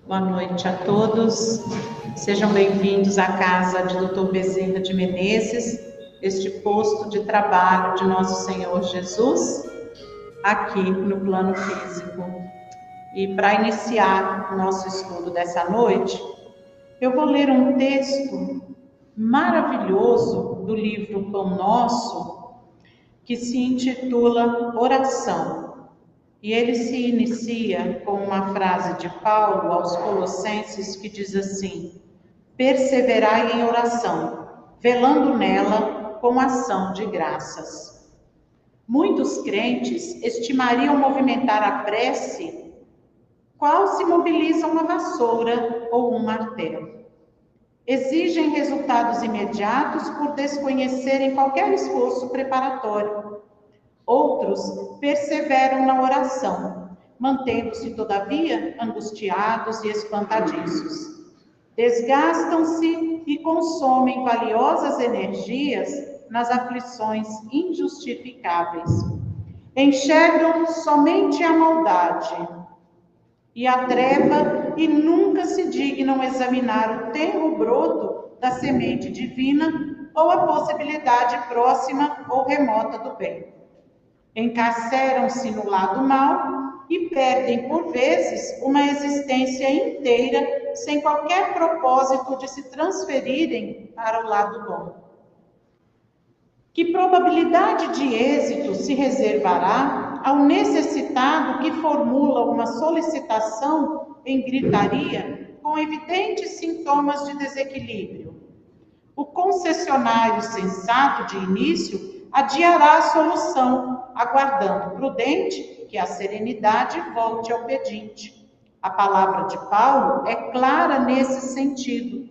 Boa noite a todos. Sejam bem-vindos à casa de Dr. Bezerra de Menezes, este posto de trabalho de nosso Senhor Jesus, aqui no plano físico. E para iniciar o nosso estudo dessa noite, eu vou ler um texto maravilhoso do livro Pão Nosso, que se intitula Oração. E ele se inicia com uma frase de Paulo aos Colossenses que diz assim: perseverai em oração, velando nela com ação de graças. Muitos crentes estimariam movimentar a prece qual se mobiliza uma vassoura ou um martelo. Exigem resultados imediatos por desconhecerem qualquer esforço preparatório. Outros perseveram na oração, mantendo-se, todavia, angustiados e espantadiços. Desgastam-se e consomem valiosas energias nas aflições injustificáveis. Enxergam somente a maldade e a treva e nunca se dignam examinar o tenro broto da semente divina ou a possibilidade próxima ou remota do bem. Encarceram-se no lado mau e perdem, por vezes, uma existência inteira sem qualquer propósito de se transferirem para o lado bom. Que probabilidade de êxito se reservará ao necessitado que formula uma solicitação em gritaria com evidentes sintomas de desequilíbrio? O concessionário sensato de início adiará a solução, aguardando prudente que a serenidade volte ao pedinte. A palavra de Paulo é clara nesse sentido.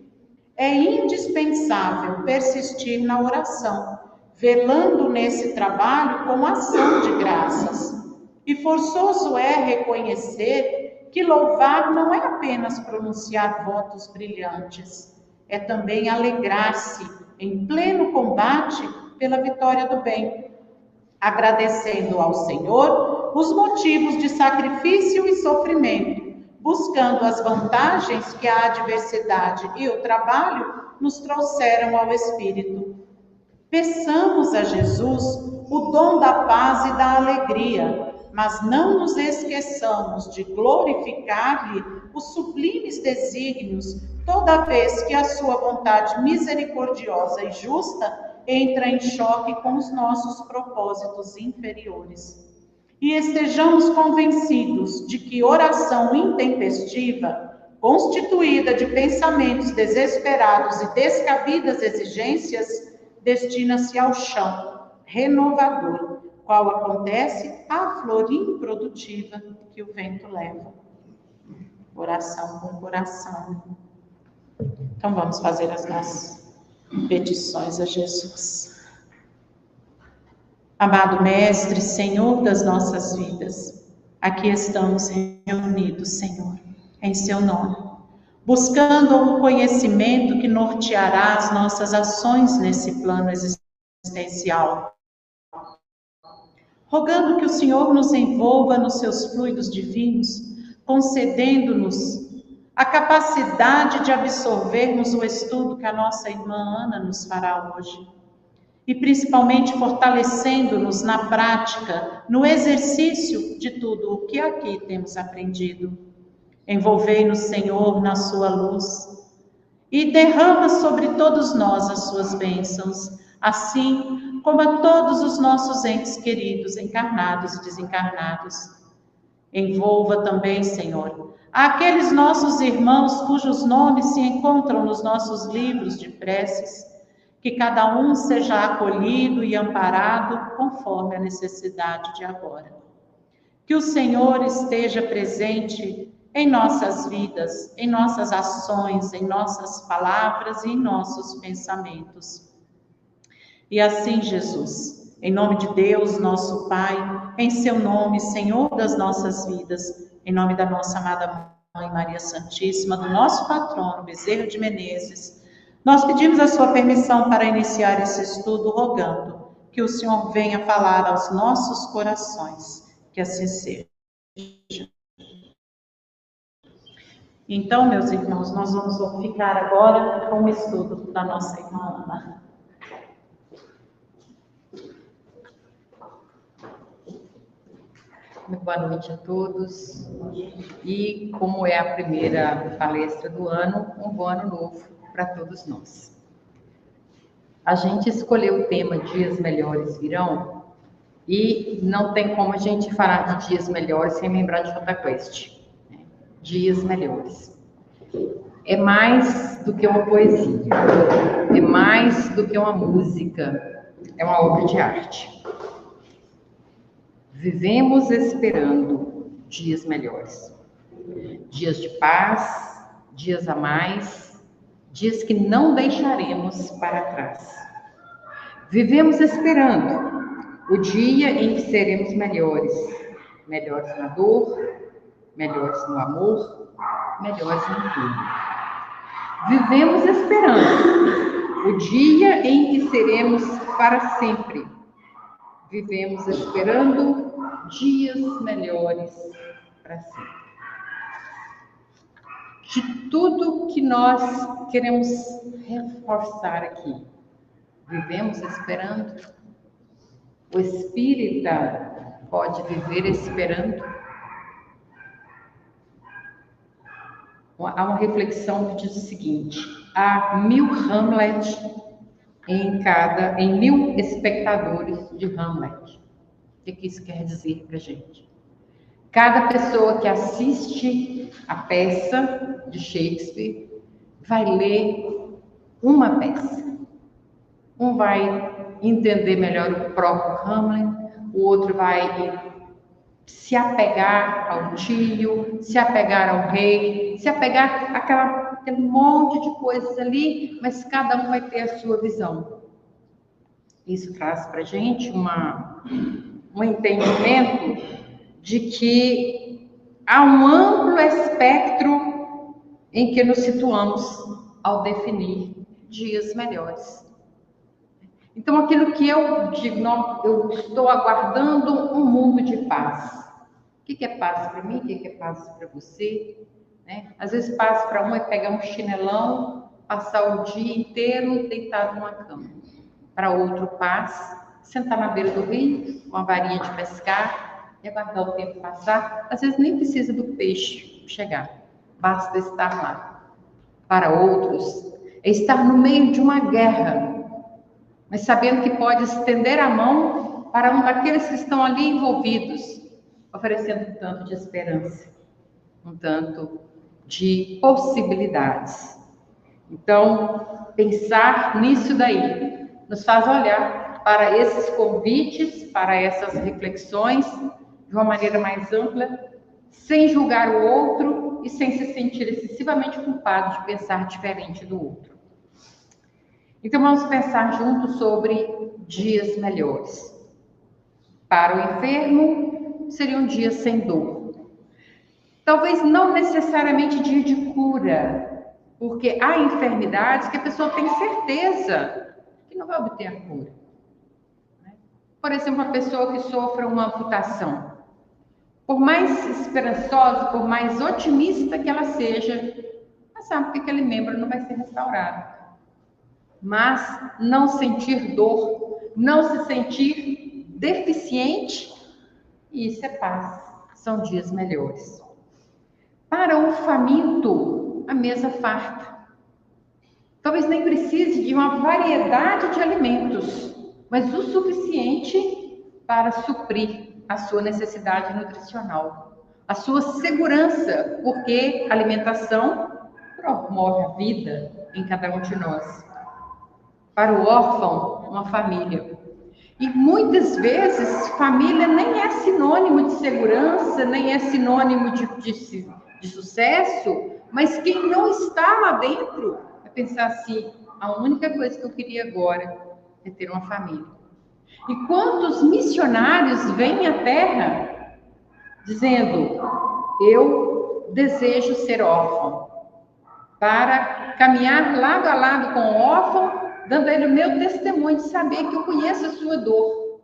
É indispensável persistir na oração, velando nesse trabalho com ação de graças. E forçoso é reconhecer que louvar não é apenas pronunciar votos brilhantes, é também alegrar-se em pleno combate pela vitória do bem, agradecendo ao Senhor os motivos de sacrifício e sofrimento, buscando as vantagens que a adversidade e o trabalho nos trouxeram ao espírito. Peçamos a Jesus o dom da paz e da alegria, mas não nos esqueçamos de glorificar-lhe os sublimes desígnios, toda vez que a sua vontade misericordiosa e justa entra em choque com os nossos propósitos inferiores. E estejamos convencidos de que oração intempestiva, constituída de pensamentos desesperados e descabidas exigências, destina-se ao chão renovador, qual acontece à flor improdutiva que o vento leva. Oração com coração. Então vamos fazer as nossas petições a Jesus. Amado Mestre, Senhor das nossas vidas, aqui estamos reunidos, Senhor, em seu nome, buscando o conhecimento que norteará as nossas ações nesse plano existencial. Rogando que o Senhor nos envolva nos seus fluidos divinos, concedendo-nos a capacidade de absorvermos o estudo que a nossa irmã Ana nos fará hoje. E principalmente fortalecendo-nos na prática, no exercício de tudo o que aqui temos aprendido. Envolvei-nos, Senhor, na sua luz e derrama sobre todos nós as suas bênçãos, assim como a todos os nossos entes queridos, encarnados e desencarnados. Envolva também, Senhor, aqueles nossos irmãos cujos nomes se encontram nos nossos livros de preces, que cada um seja acolhido e amparado conforme a necessidade de agora. Que o Senhor esteja presente em nossas vidas, em nossas ações, em nossas palavras e em nossos pensamentos. E assim, Jesus, em nome de Deus, nosso Pai, em seu nome, Senhor das nossas vidas, em nome da nossa amada Mãe Maria Santíssima, do nosso patrono Bezerra de Menezes, nós pedimos a sua permissão para iniciar esse estudo, rogando que o Senhor venha falar aos nossos corações, que assim seja. Então, meus irmãos, nós vamos ficar agora com o estudo da nossa irmã Ana. Muito boa noite a todos. E como é a primeira palestra do ano, um bom ano novo para todos nós. A gente escolheu o tema Dias Melhores Virão e não tem como a gente falar de dias melhores sem lembrar de Jota Quest. Né? Dias melhores. É mais do que uma poesia, é mais do que uma música, é uma obra de arte. Vivemos esperando dias melhores, dias de paz, dias a mais, dias que não deixaremos para trás. Vivemos esperando o dia em que seremos melhores, melhores na dor, melhores no amor, melhores em tudo. Vivemos esperando o dia em que seremos para sempre. Vivemos esperando dias melhores para sempre. De tudo que nós queremos reforçar aqui, vivemos esperando. O espírita pode viver esperando. Há uma reflexão que diz o seguinte: há 1000 Hamlet em 1000 espectadores de Hamlet. O que isso quer dizer para a gente? Cada pessoa que assiste a peça de Shakespeare vai ler uma peça. Um vai entender melhor o próprio Hamlet, o outro vai se apegar ao tio, se apegar ao rei, se apegar àquele monte de coisas ali, mas cada um vai ter a sua visão. Isso traz para a gente um entendimento de que há um amplo espectro em que nos situamos ao definir dias melhores. Então, aquilo que eu digo, eu estou aguardando um mundo de paz. O que é paz para mim? O que é paz para você? Né? Às vezes, paz para um é pegar um chinelão, passar o dia inteiro deitado numa cama. Para outro, paz, sentar na beira do rio, com a varinha de pescar, e aguardar o tempo passar. Às vezes, nem precisa do peixe chegar, basta estar lá. Para outros, é estar no meio de uma guerra, mas sabendo que pode estender a mão para um daqueles que estão ali envolvidos, oferecendo um tanto de esperança, um tanto de possibilidades. Então, pensar nisso daí nos faz olhar para esses convites, para essas reflexões, de uma maneira mais ampla, sem julgar o outro e sem se sentir excessivamente culpado de pensar diferente do outro. Então, vamos pensar juntos sobre dias melhores. Para o enfermo, seria um dia sem dor. Talvez não necessariamente dia de cura, porque há enfermidades que a pessoa tem certeza que não vai obter a cura. Por exemplo, uma pessoa que sofra uma amputação. Por mais esperançosa, por mais otimista que ela seja, ela sabe que aquele membro não vai ser restaurado. Mas não sentir dor, não se sentir deficiente, isso é paz, são dias melhores. Para o faminto, a mesa farta. Talvez nem precise de uma variedade de alimentos, mas o suficiente para suprir a sua necessidade nutricional, a sua segurança, porque a alimentação promove a vida em cada um de nós. Para o órfão, uma família. E muitas vezes, família nem é sinônimo de segurança, nem é sinônimo de sucesso, mas quem não está lá dentro vai pensar assim: a única coisa que eu queria agora é ter uma família. E quantos missionários vêm à Terra dizendo: eu desejo ser órfão, para caminhar lado a lado com o órfão, dando a ele o meu testemunho de saber que eu conheço a sua dor.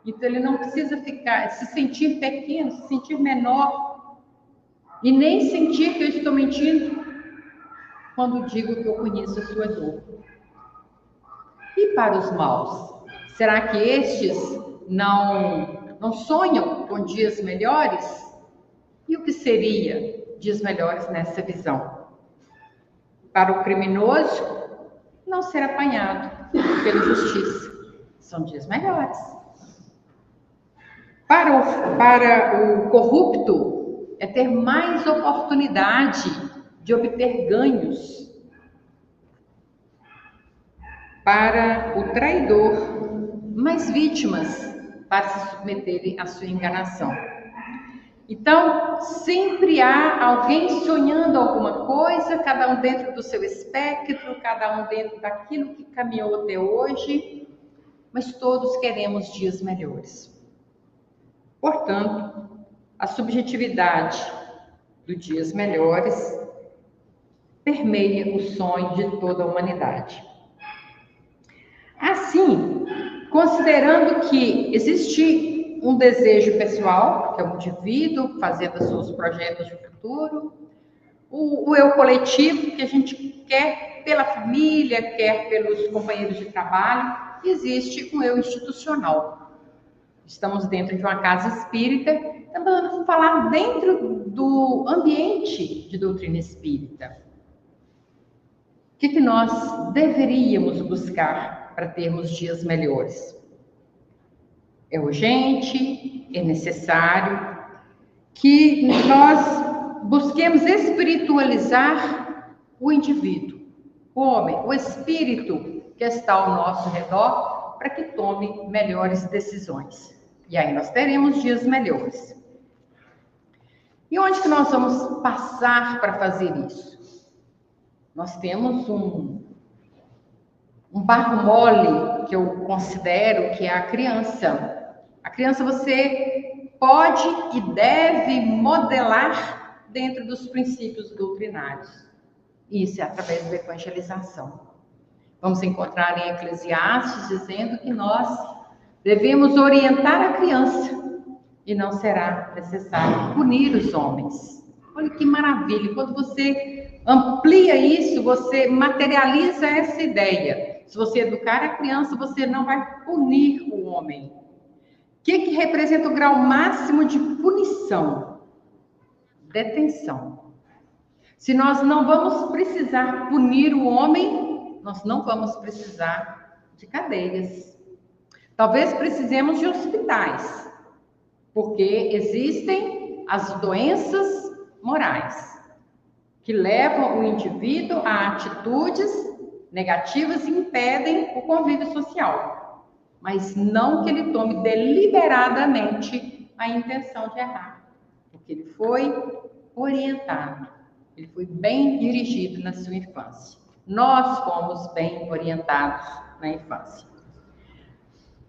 Então ele não precisa se sentir pequeno, se sentir menor. e nem sentir que eu estou mentindo quando digo que eu conheço a sua dor. E para os maus, será que estes não sonham com dias melhores? E o que seria dias melhores nessa visão? Para o criminoso, não ser apanhado pela justiça. São dias melhores. Para o corrupto, é ter mais oportunidade de obter ganhos. Para o traidor, mais vítimas para se submeterem à sua enganação. Então, sempre há alguém sonhando alguma coisa, cada um dentro do seu espectro, cada um dentro daquilo que caminhou até hoje, mas todos queremos dias melhores. Portanto, a subjetividade dos dias melhores permeia o sonho de toda a humanidade. Assim, considerando que existe um desejo pessoal, que é o indivíduo fazendo os seus projetos de futuro, o eu coletivo, que a gente quer pela família, quer pelos companheiros de trabalho, existe um eu institucional. Estamos dentro de uma casa espírita, então vamos falar dentro do ambiente de doutrina espírita. O que nós deveríamos buscar para termos dias melhores? É urgente, é necessário que nós busquemos espiritualizar o indivíduo, o homem, o espírito que está ao nosso redor, para que tome melhores decisões. E aí nós teremos dias melhores. E onde que nós vamos passar para fazer isso? Nós temos um barro mole, que eu considero que é a criança. A criança você pode e deve modelar dentro dos princípios doutrinários. Isso é através da evangelização. Vamos encontrar em Eclesiastes dizendo que nós devemos orientar a criança e não será necessário punir os homens. Olha que maravilha! Quando você amplia isso, você materializa essa ideia. Se você educar a criança, você não vai punir o homem. O que representa o grau máximo de punição? Detenção. Se nós não vamos precisar punir o homem, nós não vamos precisar de cadeias. Talvez precisemos de hospitais, porque existem as doenças morais, que levam o indivíduo a atitudes negativas e impedem o convívio social. Mas não que ele tome deliberadamente a intenção de errar, porque ele foi orientado, ele foi bem dirigido na sua infância. Nós fomos bem orientados na infância.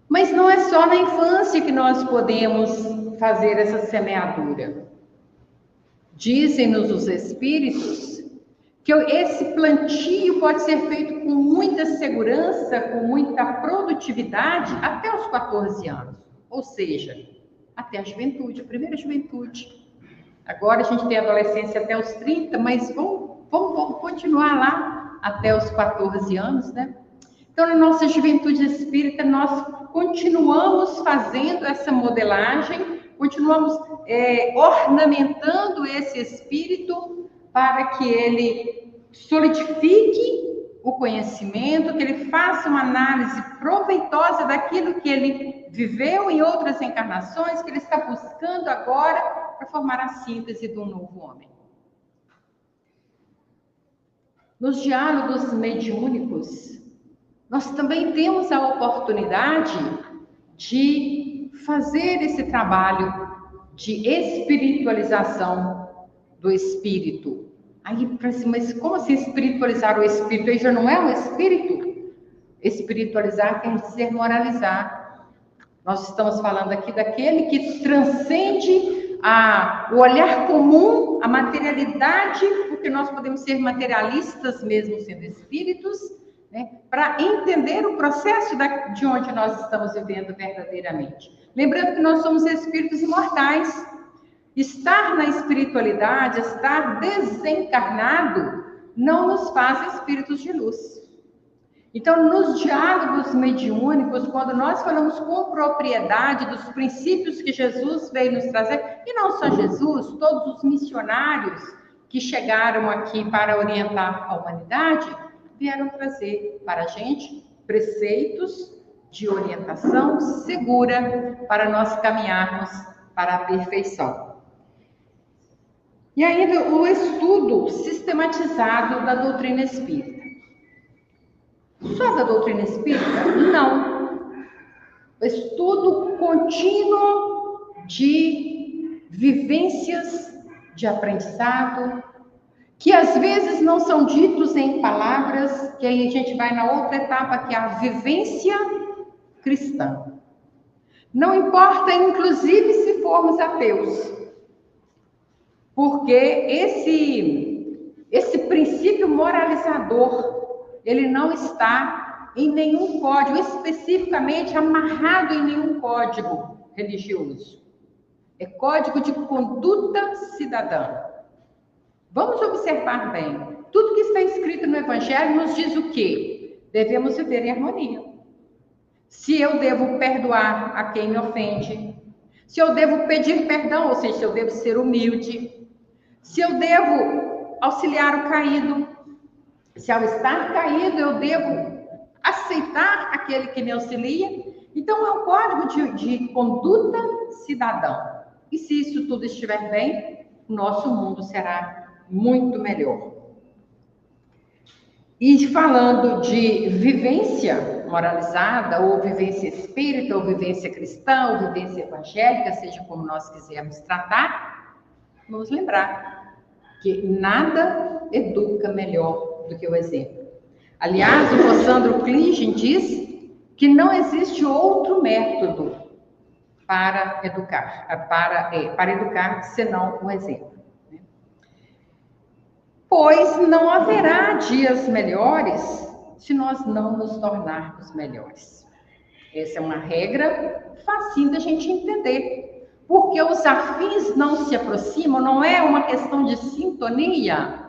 Mas não é só na infância que nós podemos fazer essa semeadura. Dizem-nos os espíritos que esse plantio pode ser feito com muita segurança, com muita produtividade, até os 14 anos. Ou seja, até a juventude, a primeira juventude. Agora a gente tem a adolescência até os 30, mas vamos continuar lá até os 14 anos, né? Então, na nossa juventude espírita, nós continuamos fazendo essa modelagem, continuamos ornamentando esse espírito para que ele solidifique o conhecimento, que ele faça uma análise proveitosa daquilo que ele viveu em outras encarnações, que ele está buscando agora para formar a síntese de um novo homem. Nos diálogos mediúnicos, nós também temos a oportunidade de fazer esse trabalho de espiritualização do espírito. Aí, mas como assim espiritualizar o espírito? Ele já não é um espírito? Espiritualizar quer dizer moralizar. Nós estamos falando aqui daquele que transcende o olhar comum, a materialidade, porque nós podemos ser materialistas mesmo sendo espíritos, né, para entender o processo de onde nós estamos vivendo verdadeiramente. Lembrando que nós somos espíritos imortais. Estar na espiritualidade, estar desencarnado, não nos faz espíritos de luz. Então, nos diálogos mediúnicos, quando nós falamos com propriedade dos princípios que Jesus veio nos trazer, e não só Jesus, todos os missionários que chegaram aqui para orientar a humanidade, vieram trazer para a gente preceitos de orientação segura para nós caminharmos para a perfeição. E ainda o estudo sistematizado da doutrina espírita. Só da doutrina espírita? Não. O estudo contínuo de vivências, de aprendizado, que às vezes não são ditos em palavras, que aí a gente vai na outra etapa, que é a vivência cristã. Não importa, inclusive, se formos ateus, porque esse princípio moralizador, ele não está em nenhum código, especificamente amarrado em nenhum código religioso. É código de conduta cidadã. Vamos observar bem. Tudo que está escrito no Evangelho nos diz o quê? Devemos viver em harmonia. Se eu devo perdoar a quem me ofende, se eu devo pedir perdão, ou seja, se eu devo ser humilde, se eu devo auxiliar o caído, se ao estar caído eu devo aceitar aquele que me auxilia. Então é um código de conduta cidadã. E se isso tudo estiver bem, o nosso mundo será muito melhor. E falando de vivência moralizada, ou vivência espírita, ou vivência cristã, ou vivência evangélica, seja como nós quisermos tratar, vamos lembrar que nada educa melhor do que o exemplo. Aliás, o Rossandro Klingen diz que não existe outro método para educar senão o exemplo. Pois não haverá dias melhores se nós não nos tornarmos melhores. Essa é uma regra facinho da gente entender. Porque os afins não se aproximam, não é uma questão de sintonia.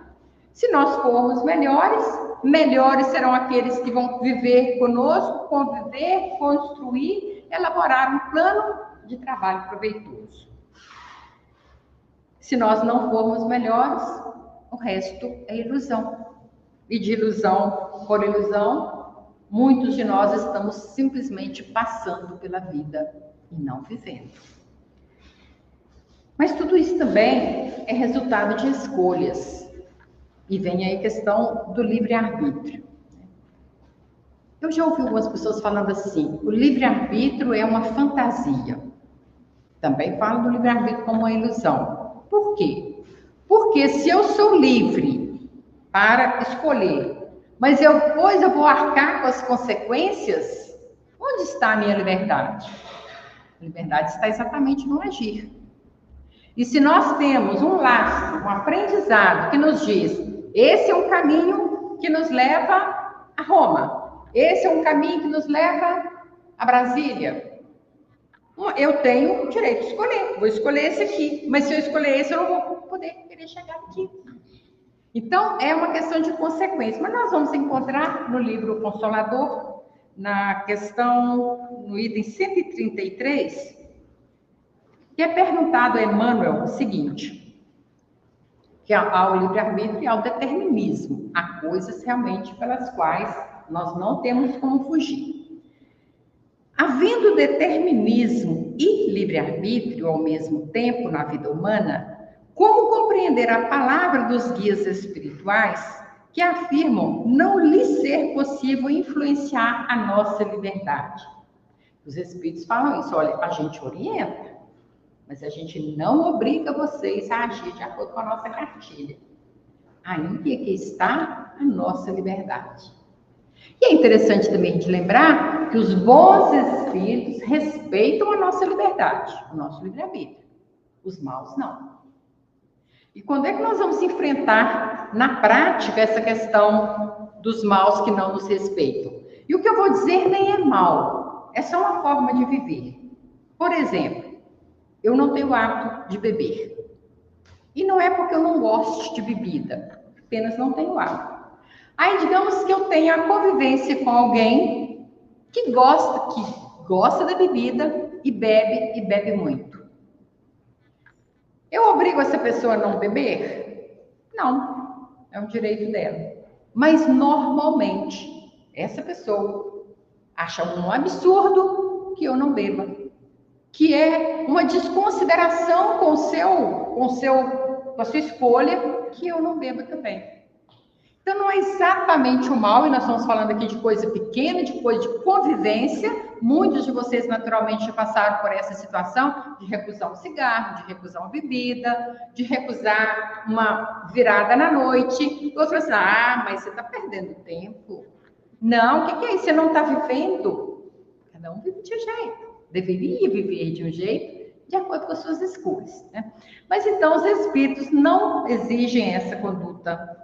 Se nós formos melhores, melhores serão aqueles que vão viver conosco, conviver, construir, elaborar um plano de trabalho proveitoso. Se nós não formos melhores, o resto é ilusão. E de ilusão por ilusão, muitos de nós estamos simplesmente passando pela vida e não vivendo. Mas tudo isso também é resultado de escolhas. E vem aí a questão do livre-arbítrio. Eu já ouvi algumas pessoas falando assim, o livre-arbítrio é uma fantasia. Também falo do livre-arbítrio como uma ilusão. Por quê? Porque se eu sou livre para escolher, mas depois eu vou arcar com as consequências, onde está a minha liberdade? A liberdade está exatamente no agir. E se nós temos um laço, um aprendizado que nos diz, esse é um caminho que nos leva a Roma, esse é um caminho que nos leva a Brasília, eu tenho o direito de escolher, vou escolher esse aqui, mas se eu escolher esse, eu não vou poder querer chegar aqui. Então, é uma questão de consequência, mas nós vamos encontrar no livro Consolador, na questão, no item 133, que é perguntado a Emmanuel o seguinte, que ao livre-arbítrio e ao determinismo, há coisas realmente pelas quais nós não temos como fugir. Havendo determinismo e livre-arbítrio ao mesmo tempo na vida humana, como compreender a palavra dos guias espirituais que afirmam não lhe ser possível influenciar a nossa liberdade? Os espíritos falam isso, olha, a gente orienta, mas a gente não obriga vocês a agir de acordo com a nossa cartilha. Aí é que está a nossa liberdade. E é interessante também de lembrar que os bons espíritos respeitam a nossa liberdade, o nosso livre-arbítrio. Os maus não. E quando é que nós vamos enfrentar na prática essa questão dos maus que não nos respeitam? E o que eu vou dizer nem é mal, é só uma forma de viver. Por exemplo, eu não tenho o hábito de beber. E não é porque eu não gosto de bebida, apenas não tenho hábito. Aí, digamos que eu tenha a convivência com alguém que gosta da bebida e bebe muito. Eu obrigo essa pessoa a não beber? Não, é um direito dela. Mas, normalmente, essa pessoa acha um absurdo que eu não beba, que é uma desconsideração com a sua escolha que eu não beba também. Então, não é exatamente o mal, e nós estamos falando aqui de coisa pequena, de coisa de convivência. Muitos de vocês, naturalmente, já passaram por essa situação de recusar um cigarro, de recusar uma bebida, de recusar uma virada na noite. Outros falam assim, mas você está perdendo tempo. Não, o que é isso? Você não está vivendo? Cada um vive de um jeito. Deveria viver de um jeito de acordo com as suas escolhas, né? Mas, então, os espíritos não exigem essa conduta,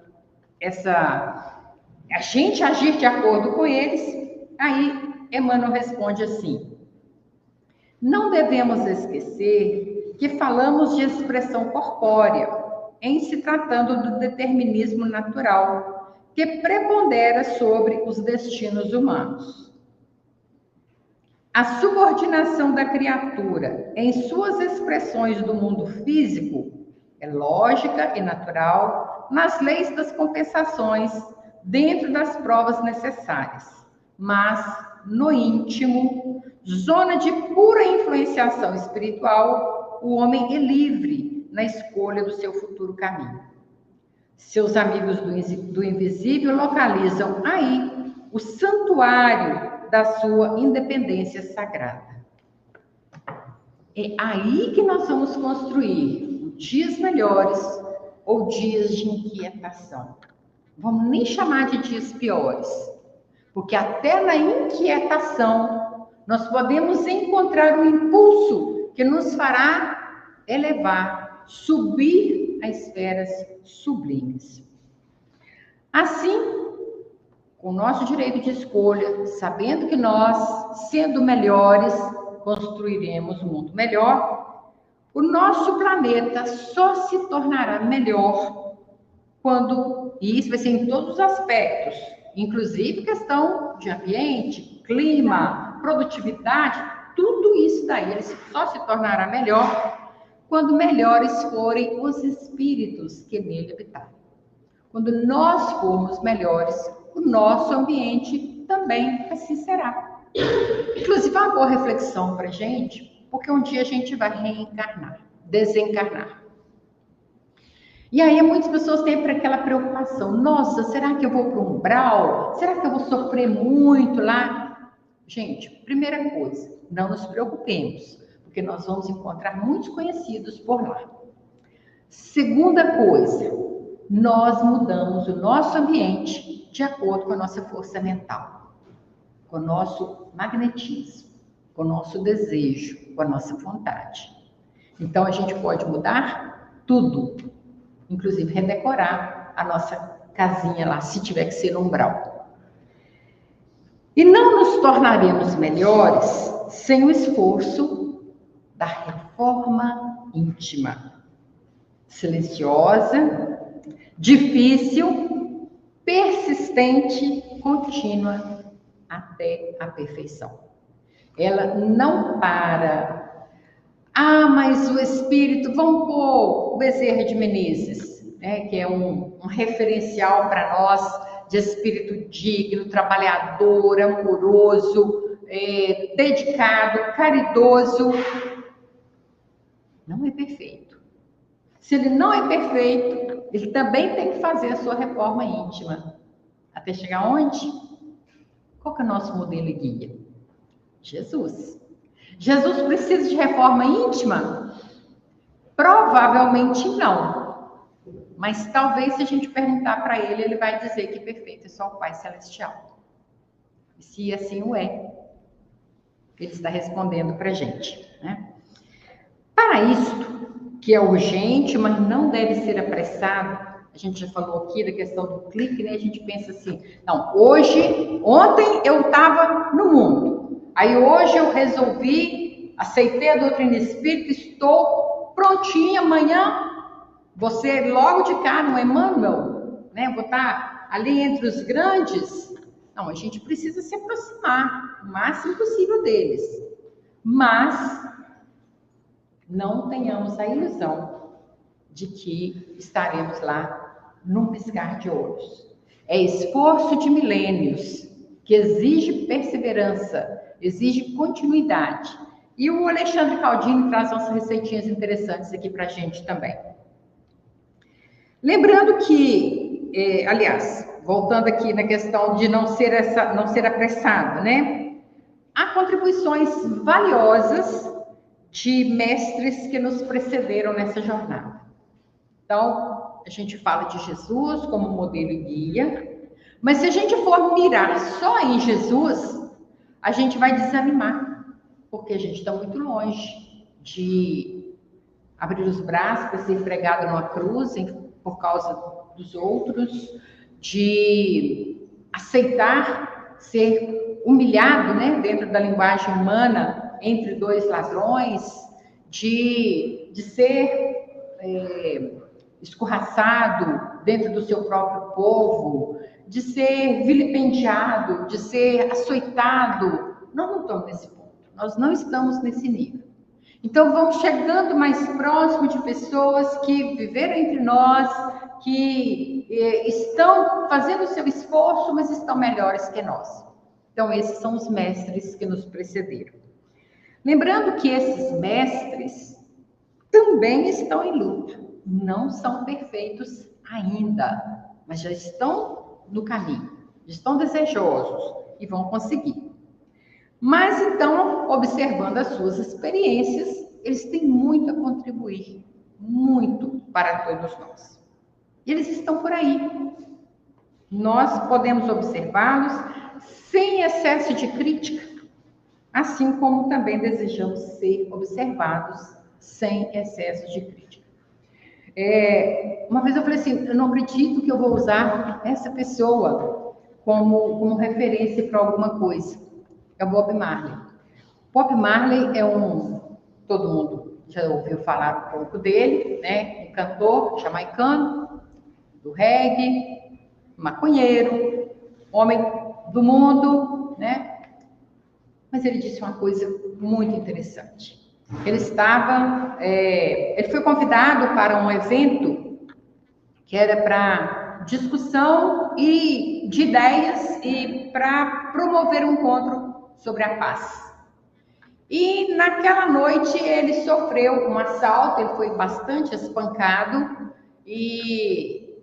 a gente agir de acordo com eles. Aí Emmanuel responde assim: não devemos esquecer que falamos de expressão corpórea em se tratando do determinismo natural que prepondera sobre os destinos humanos. A subordinação da criatura em suas expressões do mundo físico é lógica e natural nas leis das compensações, dentro das provas necessárias. Mas, no íntimo, zona de pura influenciação espiritual, o homem é livre na escolha do seu futuro caminho. Seus amigos do invisível localizam aí o santuário da sua independência sagrada. É aí que nós vamos construir dias melhores ou dias de inquietação. Vamos nem chamar de dias piores, porque até na inquietação nós podemos encontrar um impulso que nos fará elevar, subir a esferas sublimes. Assim, com o nosso direito de escolha, sabendo que nós, sendo melhores, construiremos um mundo melhor, o nosso planeta só se tornará melhor quando, e isso vai ser em todos os aspectos, inclusive questão de ambiente, clima, produtividade, tudo isso daí, ele só se tornará melhor quando melhores forem os espíritos que nele habitarem. Quando nós formos melhores, o nosso ambiente também assim será. Inclusive, é uma boa reflexão para a gente, porque um dia a gente vai reencarnar, desencarnar. E aí muitas pessoas têm aquela preocupação: nossa, será que eu vou para o umbral? Será que eu vou sofrer muito lá? Gente, primeira coisa, não nos preocupemos, porque nós vamos encontrar muitos conhecidos por lá. Segunda coisa, nós mudamos o nosso ambiente de acordo com a nossa força mental, com o nosso magnetismo, com o nosso desejo, com a nossa vontade. Então, a gente pode mudar tudo, inclusive redecorar a nossa casinha lá, se tiver que ser no umbral. E não nos tornaremos melhores sem o esforço da reforma íntima, silenciosa, difícil, persistente, contínua, até a perfeição. Ela não para. Mas o espírito, vamos pôr o Bezerra de Menezes, né, que é um referencial para nós de espírito digno, trabalhador, amoroso, dedicado, caridoso. Não é perfeito. Se ele não é perfeito, ele também tem que fazer a sua reforma íntima. Até chegar onde? Qual que é o nosso modelo e guia? Jesus. Jesus precisa de reforma íntima? Provavelmente não. Mas talvez se a gente perguntar para ele, ele vai dizer que perfeito é só o Pai Celestial. E se assim o é, ele está respondendo para a gente, né? Para isto, que é urgente, mas não deve ser apressado, a gente já falou aqui da questão do clique, né? A gente pensa assim, não, ontem eu estava no mundo, aí hoje eu resolvi, aceitei a doutrina espírita, estou prontinha, amanhã Você logo de cara, no Emmanuel, né? Vou estar ali entre os grandes. Não, a gente precisa se aproximar o máximo possível deles. Mas não tenhamos a ilusão de que estaremos lá num piscar de olhos. É esforço de milênios que exige perseverança, exige continuidade. E o Alexandre Caldini traz umas receitinhas interessantes aqui para a gente também. Lembrando que, aliás, voltando aqui na questão de não ser apressado, né? Há contribuições valiosas de mestres que nos precederam nessa jornada. Então, a gente fala de Jesus como modelo e guia, mas se a gente for mirar só em Jesus, a gente vai desanimar, porque a gente está muito longe de abrir os braços para ser pregado numa cruz por causa dos outros, de aceitar ser humilhado, né, dentro da linguagem humana, entre dois ladrões, de ser escorraçado dentro do seu próprio povo, de ser vilipendiado, de ser açoitado. Nós não estamos nesse ponto, nós não estamos nesse nível. Então, vamos chegando mais próximo de pessoas que viveram entre nós, que estão fazendo o seu esforço, mas estão melhores que nós. Então, esses são os mestres que nos precederam. Lembrando que esses mestres também estão em luta. Não são perfeitos ainda, mas já estão no caminho, estão desejosos e vão conseguir. Mas, então, observando as suas experiências, eles têm muito a contribuir, muito para todos nós. E eles estão por aí. Nós podemos observá-los sem excesso de crítica, assim como também desejamos ser observados sem excesso de crítica. Uma vez eu falei assim, eu não acredito que eu vou usar essa pessoa como referência para alguma coisa. É o Bob Marley. Bob Marley é todo mundo já ouviu falar um pouco dele, né? Um cantor jamaicano, do reggae, maconheiro, homem do mundo, né? Mas ele disse uma coisa muito interessante. Ele foi convidado para um evento que era para discussão de ideias e para promover um encontro sobre a paz. E naquela noite ele sofreu um assalto, ele foi bastante espancado e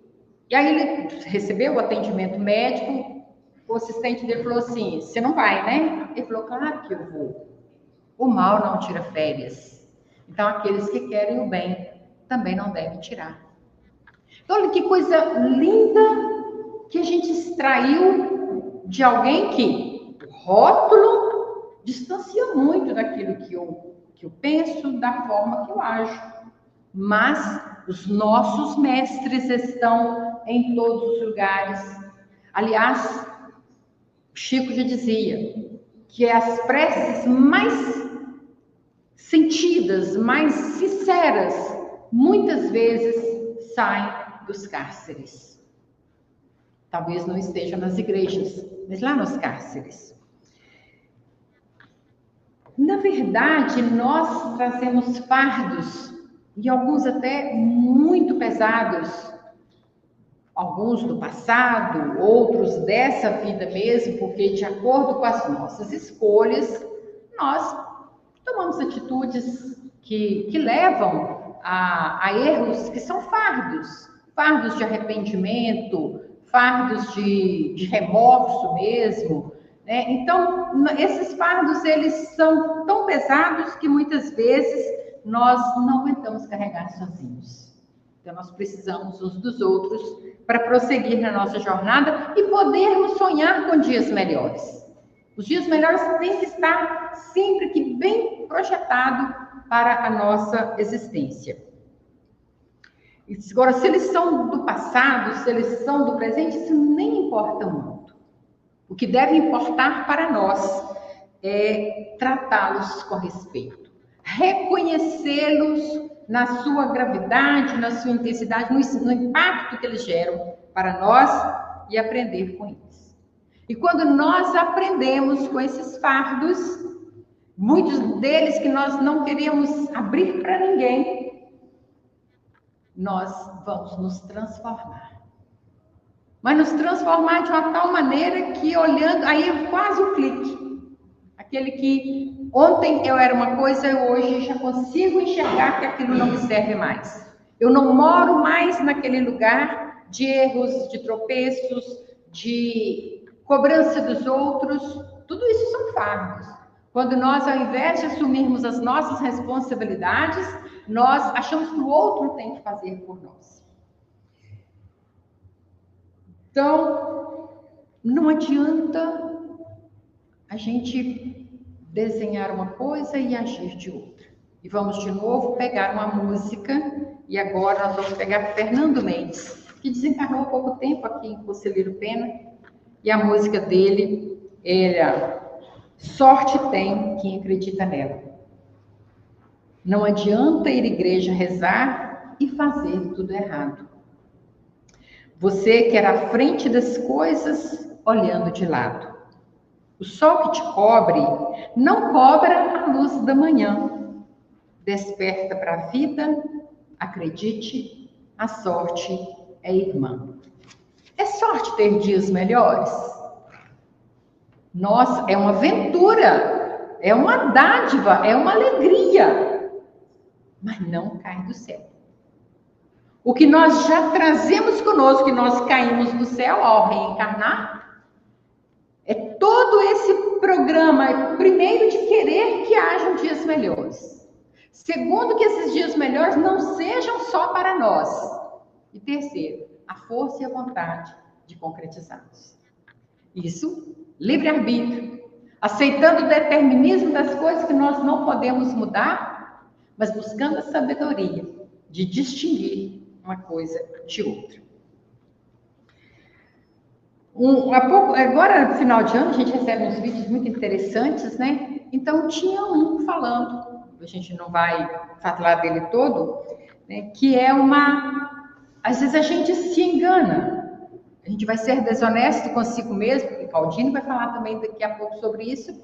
aí ele recebeu o atendimento médico. O assistente dele falou assim, você não vai, né? Ele falou, claro que eu vou. O mal não tira férias. Então, aqueles que querem o bem também não devem tirar. Então, olha que coisa linda que a gente extraiu de alguém que o rótulo distancia muito daquilo que eu penso, da forma que eu ajo. Mas os nossos mestres estão em todos os lugares. Aliás, Chico já dizia que as preces mais sentidas, mais sinceras, muitas vezes saem dos cárceres. Talvez não estejam nas igrejas, mas lá nos cárceres. Na verdade, nós trazemos fardos, e alguns até muito pesados, alguns do passado, outros dessa vida mesmo, porque de acordo com as nossas escolhas, nós tomamos atitudes que levam a erros que são fardos de arrependimento, fardos de remorso mesmo, né? Então, esses fardos, eles são tão pesados que muitas vezes nós não aguentamos carregar sozinhos. Então, nós precisamos uns dos outros para prosseguir na nossa jornada e podermos sonhar com dias melhores. Os dias melhores têm que estar sempre que bem projetado para a nossa existência. Agora, se eles são do passado, se eles são do presente, isso nem importa muito. O que deve importar para nós é tratá-los com respeito, reconhecê-los na sua gravidade, na sua intensidade, no impacto que eles geram para nós e aprender com eles. E quando nós aprendemos com esses fardos, muitos deles que nós não queríamos abrir para ninguém, nós vamos nos transformar. Mas nos transformar de uma tal maneira que olhando, aí é quase um clique. Aquele que ontem eu era uma coisa, hoje já consigo enxergar que aquilo não me serve mais. Eu não moro mais naquele lugar de erros, de tropeços, de cobrança dos outros. Tudo isso são fardos. Quando nós, ao invés de assumirmos as nossas responsabilidades, nós achamos que o outro tem que fazer por nós. Então, não adianta a gente desenhar uma coisa e agir de outra. E vamos de novo pegar uma música, e agora nós vamos pegar Fernando Mendes, que desencarnou há pouco tempo aqui em Conselheiro Pena, e a música dele era Sorte Tem Quem Acredita Nela. Não adianta ir à igreja rezar e fazer tudo errado. Você quer à frente das coisas olhando de lado. O sol que te cobre não cobra a luz da manhã. Desperta para a vida, acredite, a sorte é irmã. É sorte ter dias melhores? Nossa, é uma aventura, é uma dádiva, é uma alegria, mas não cai do céu. O que nós já trazemos conosco, que nós caímos do céu ao reencarnar, é todo esse programa, primeiro, de querer que hajam dias melhores. Segundo, que esses dias melhores não sejam só para nós. E terceiro, a força e a vontade de concretizá-los. Isso, livre-arbítrio, aceitando o determinismo das coisas que nós não podemos mudar, mas buscando a sabedoria de distinguir uma coisa de outra. Agora, no final de ano, a gente recebe uns vídeos muito interessantes, né? Então, tinha um falando, a gente não vai falar dele todo, né? Que é às vezes a gente se engana, a gente vai ser desonesto consigo mesmo, e Claudine vai falar também daqui a pouco sobre isso,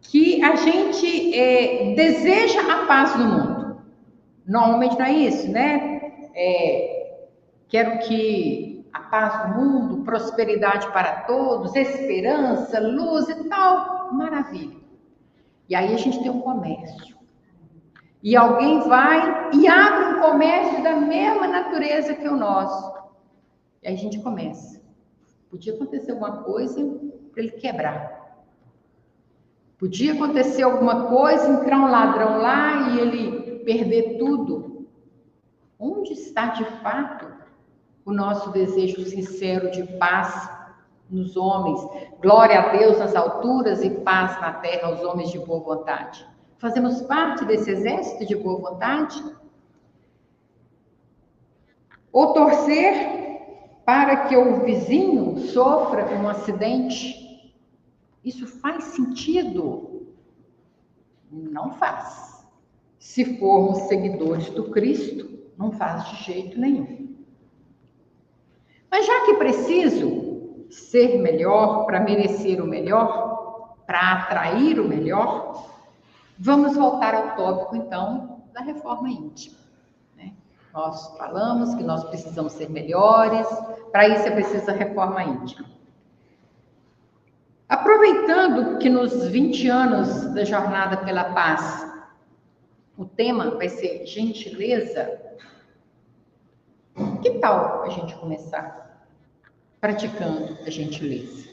que a gente deseja a paz no mundo. Normalmente não é isso, né? Quero que a paz no mundo, prosperidade para todos, esperança, luz e tal, maravilha. E aí a gente tem um comércio. E alguém vai e abre um comércio da mesma natureza que o nosso. E aí a gente começa. Podia acontecer alguma coisa para ele quebrar. Podia acontecer alguma coisa, entrar um ladrão lá e ele perder tudo. Onde está, de fato, o nosso desejo sincero de paz nos homens? Glória a Deus nas alturas e paz na terra aos homens de boa vontade. Fazemos parte desse exército de boa vontade? Ou torcer para que o vizinho sofra um acidente? Isso faz sentido? Não faz. Se formos seguidores do Cristo, não faz de jeito nenhum. Mas já que preciso ser melhor para merecer o melhor, para atrair o melhor, vamos voltar ao tópico, então, da reforma íntima. Né? Nós falamos que nós precisamos ser melhores, para isso é preciso a reforma íntima. Aproveitando que nos 20 anos da Jornada pela Paz, o tema vai ser gentileza, que tal a gente começar praticando a gentileza?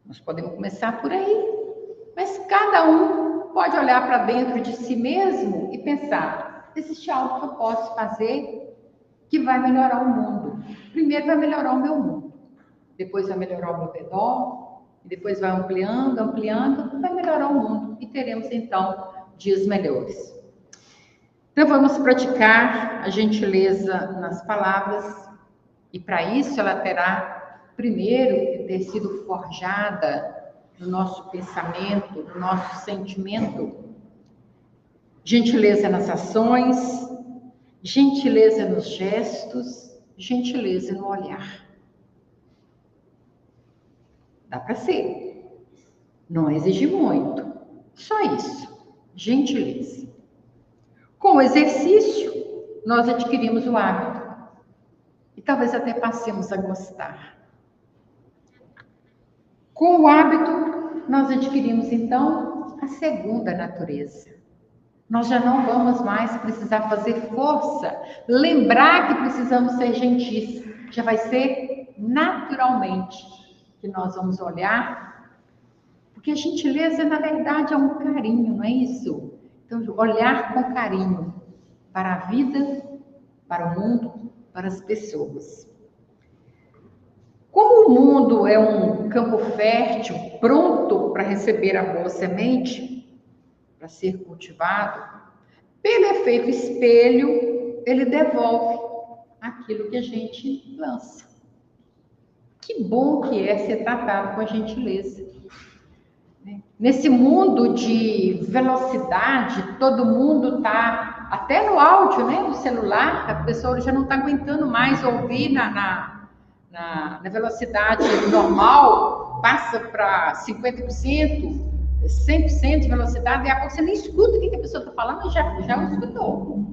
Nós podemos começar por aí, mas cada um pode olhar para dentro de si mesmo e pensar, existe algo que eu posso fazer que vai melhorar o mundo. Primeiro vai melhorar o meu mundo, depois vai melhorar o meu redor, e depois vai ampliando, vai melhorar o mundo e teremos então dias melhores. Então vamos praticar a gentileza nas palavras e para isso ela terá primeiro que ter sido forjada no nosso pensamento, no nosso sentimento, gentileza nas ações, gentileza nos gestos, gentileza no olhar. Dá para ser. Não exige muito. Só isso. Gentileza. Com o exercício, nós adquirimos o hábito. E talvez até passemos a gostar. Com o hábito, nós adquirimos, então, a segunda natureza. Nós já não vamos mais precisar fazer força, lembrar que precisamos ser gentis. Já vai ser naturalmente que nós vamos olhar, porque a gentileza, na verdade, é um carinho, não é isso? Então, olhar com carinho para a vida, para o mundo, para as pessoas. Como o mundo é um campo fértil, pronto para receber a boa semente, para ser cultivado, pelo efeito espelho, ele devolve aquilo que a gente lança. Que bom que é ser tratado com a gentileza. Nesse mundo de velocidade, todo mundo está, até no áudio, né, no celular, a pessoa já não está aguentando mais ouvir na velocidade normal, passa para 50%, 100% de velocidade, e a pouco você nem escuta o que a pessoa está falando, mas já o escutou.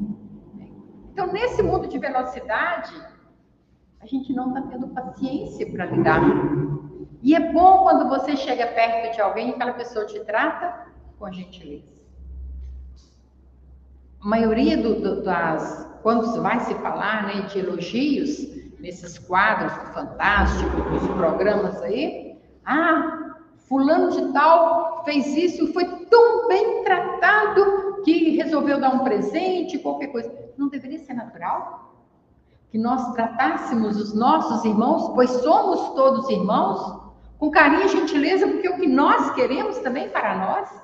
Então, nesse mundo de velocidade, a gente não está tendo paciência para lidar. E é bom quando você chega perto de alguém e aquela pessoa te trata com gentileza. A maioria quando vai se falar, né, de elogios, nesses quadros fantásticos, dos programas aí, fulano de tal fez isso e foi tão bem tratado que resolveu dar um presente, qualquer coisa. Não deveria ser natural? Que nós tratássemos os nossos irmãos, pois somos todos irmãos, com carinho e gentileza, porque o que nós queremos também para nós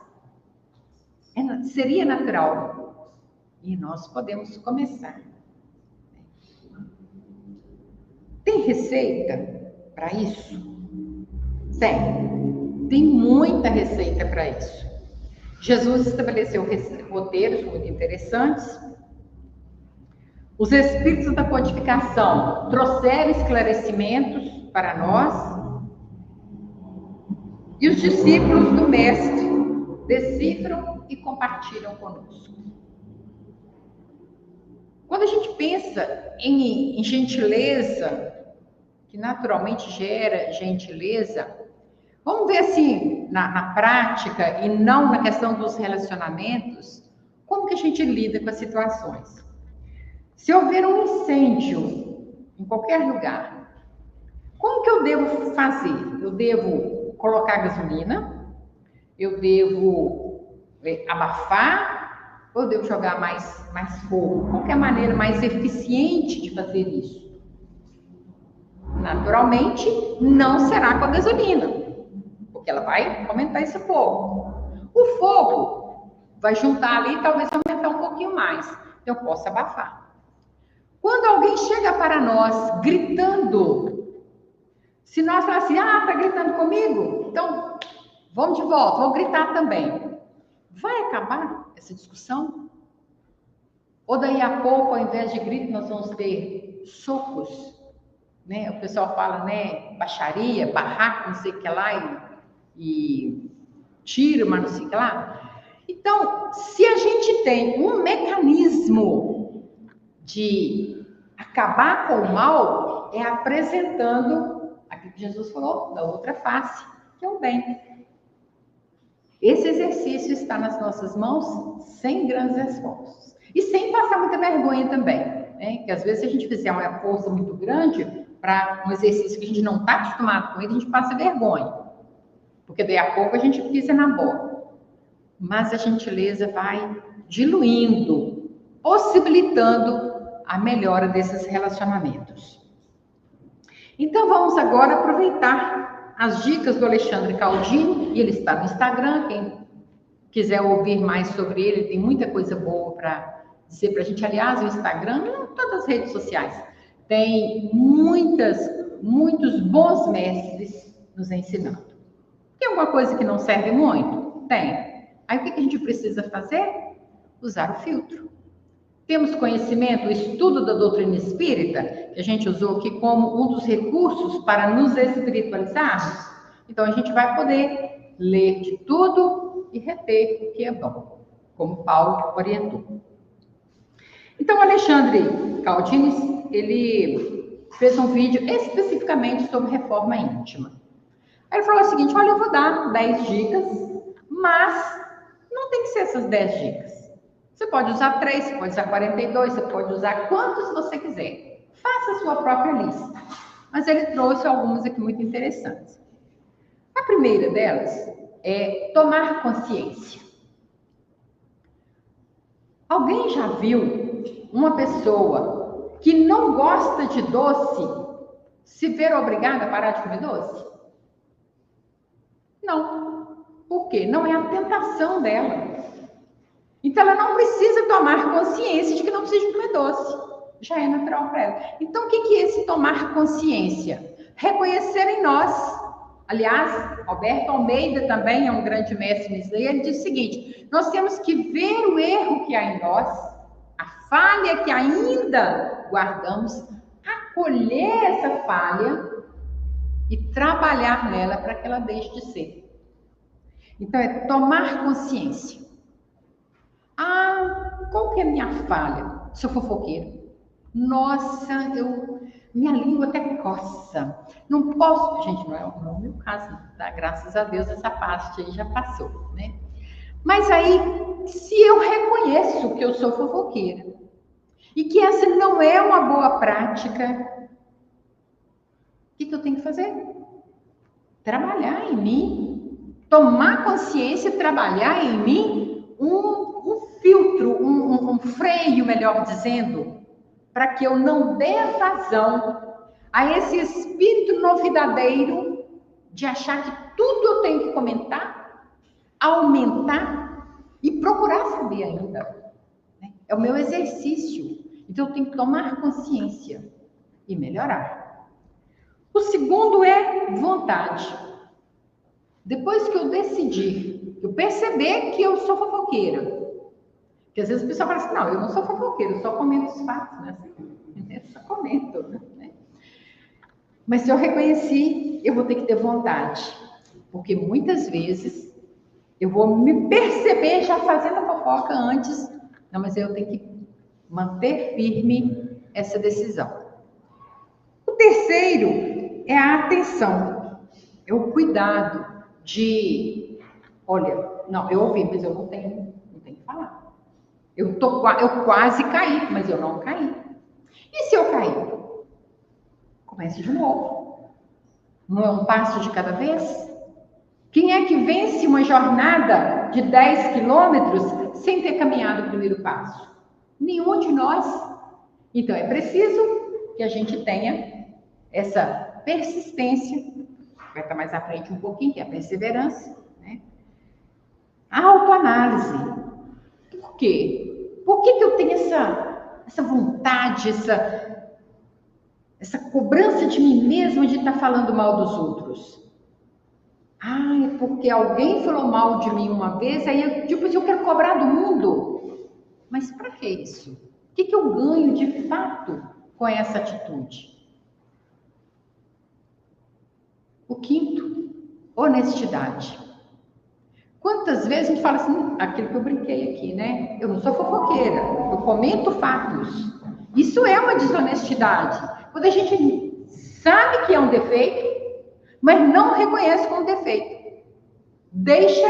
seria natural. E nós podemos começar. Tem receita para isso? Tem muita receita para isso. Jesus estabeleceu roteiros muito interessantes. Os espíritos da codificação trouxeram esclarecimentos para nós. E os discípulos do Mestre decifram e compartilham conosco. Quando a gente pensa em gentileza, que naturalmente gera gentileza, vamos ver assim, na prática e não na questão dos relacionamentos, como que a gente lida com as situações. Se houver um incêndio em qualquer lugar, como que eu devo fazer? Eu devo colocar gasolina? Eu devo abafar? Ou eu devo jogar mais fogo? Qual que é a maneira mais eficiente de fazer isso? Naturalmente, não será com a gasolina, porque ela vai aumentar esse fogo. O fogo vai juntar ali e talvez aumentar um pouquinho mais. Então, eu posso abafar. Quando alguém chega para nós gritando, se nós falarmos assim, tá gritando comigo? Então, vamos de volta, vamos gritar também. Vai acabar essa discussão? Ou daí a pouco, ao invés de grito, nós vamos ter socos, né? O pessoal fala, né, baixaria, barraco, não sei o que lá, e tiro, mas não sei o que lá. Então, se a gente tem um mecanismo de acabar com o mal, é apresentando aquilo que Jesus falou, da outra face, que é o bem. Esse exercício está nas nossas mãos sem grandes esforços. E sem passar muita vergonha também, né? Que às vezes se a gente fizer uma força muito grande para um exercício que a gente não está acostumado com ele, a gente passa vergonha. Porque daí a pouco a gente pisa na bola. Mas a gentileza vai diluindo, possibilitando a melhora desses relacionamentos. Então vamos agora aproveitar as dicas do Alexandre Caldini, e ele está no Instagram, quem quiser ouvir mais sobre ele, tem muita coisa boa para dizer para a gente. Aliás, o Instagram, não todas as redes sociais, tem muitos bons mestres nos ensinando. Tem alguma coisa que não serve muito? Tem. Aí o que a gente precisa fazer? usar o filtro. Temos conhecimento, o estudo da doutrina espírita, que a gente usou aqui como um dos recursos para nos espiritualizarmos. Então, a gente vai poder ler de tudo e reter o que é bom, como Paulo orientou. Então, Alexandre Caldinis, ele fez um vídeo especificamente sobre reforma íntima. Aí ele falou o seguinte: olha, eu vou dar 10 dicas, mas não tem que ser essas 10 dicas. Você pode usar 3, você pode usar 42, você pode usar quantos você quiser. Faça a sua própria lista. Mas ele trouxe algumas aqui muito interessantes. A primeira delas é tomar consciência. Alguém já viu uma pessoa que não gosta de doce se ver obrigada a parar de comer doce? Não. Por quê? Não é a tentação dela. Então, ela não precisa tomar consciência de que não precisa de comer doce. Já é natural para ela. Então, o que é esse tomar consciência? Reconhecer em nós. Aliás, Alberto Almeida também é um grande mestre nisso. Ele diz o seguinte: nós temos que ver o erro que há em nós, a falha que ainda guardamos, acolher essa falha e trabalhar nela para que ela deixe de ser. Então, é tomar consciência. Ah, qual que é a minha falha? Sou fofoqueira. Nossa, minha língua até coça. Não posso... Gente, não é o meu caso, tá? Graças a Deus, essa parte aí já passou, né? Mas aí, se eu reconheço que eu sou fofoqueira e que essa não é uma boa prática, o que eu tenho que fazer? Trabalhar em mim. Tomar consciência, trabalhar em mim um filtro, um freio, melhor dizendo, para que eu não dê vazão a esse espírito novidadeiro de achar que tudo eu tenho que comentar, aumentar e procurar saber ainda. É o meu exercício. Então, eu tenho que tomar consciência e melhorar. O segundo é vontade. Depois que eu decidir, eu perceber que eu sou fofoqueira, porque às vezes o pessoal fala assim: não, eu não sou fofoqueira, eu só comento os fatos, né? Eu só comento, né? Mas se eu reconheci, eu vou ter que ter vontade, porque muitas vezes eu vou me perceber já fazendo a fofoca antes. Não, mas eu tenho que manter firme essa decisão. O terceiro é a atenção, é o cuidado de, olha, não, eu ouvi, mas eu não tenho que falar. Eu quase caí, mas eu não caí. E se eu cair? Comece de novo. Não é um passo de cada vez? Quem é que vence uma jornada de 10 quilômetros sem ter caminhado o primeiro passo? Nenhum de nós. Então, é preciso que a gente tenha essa persistência, vai estar mais à frente um pouquinho, que é a perseverança, né? A autoanálise. Por quê? Por que eu tenho essa vontade, essa cobrança de mim mesma de estar falando mal dos outros? Ah, é porque alguém falou mal de mim uma vez, aí depois eu quero cobrar do mundo. Mas para que isso? O que eu ganho de fato com essa atitude? O quinto, honestidade. Quantas vezes a gente fala assim, aquilo que eu brinquei aqui, né? Eu não sou fofoqueira, eu comento fatos. Isso é uma desonestidade. Quando a gente sabe que é um defeito, mas não reconhece como defeito. Deixa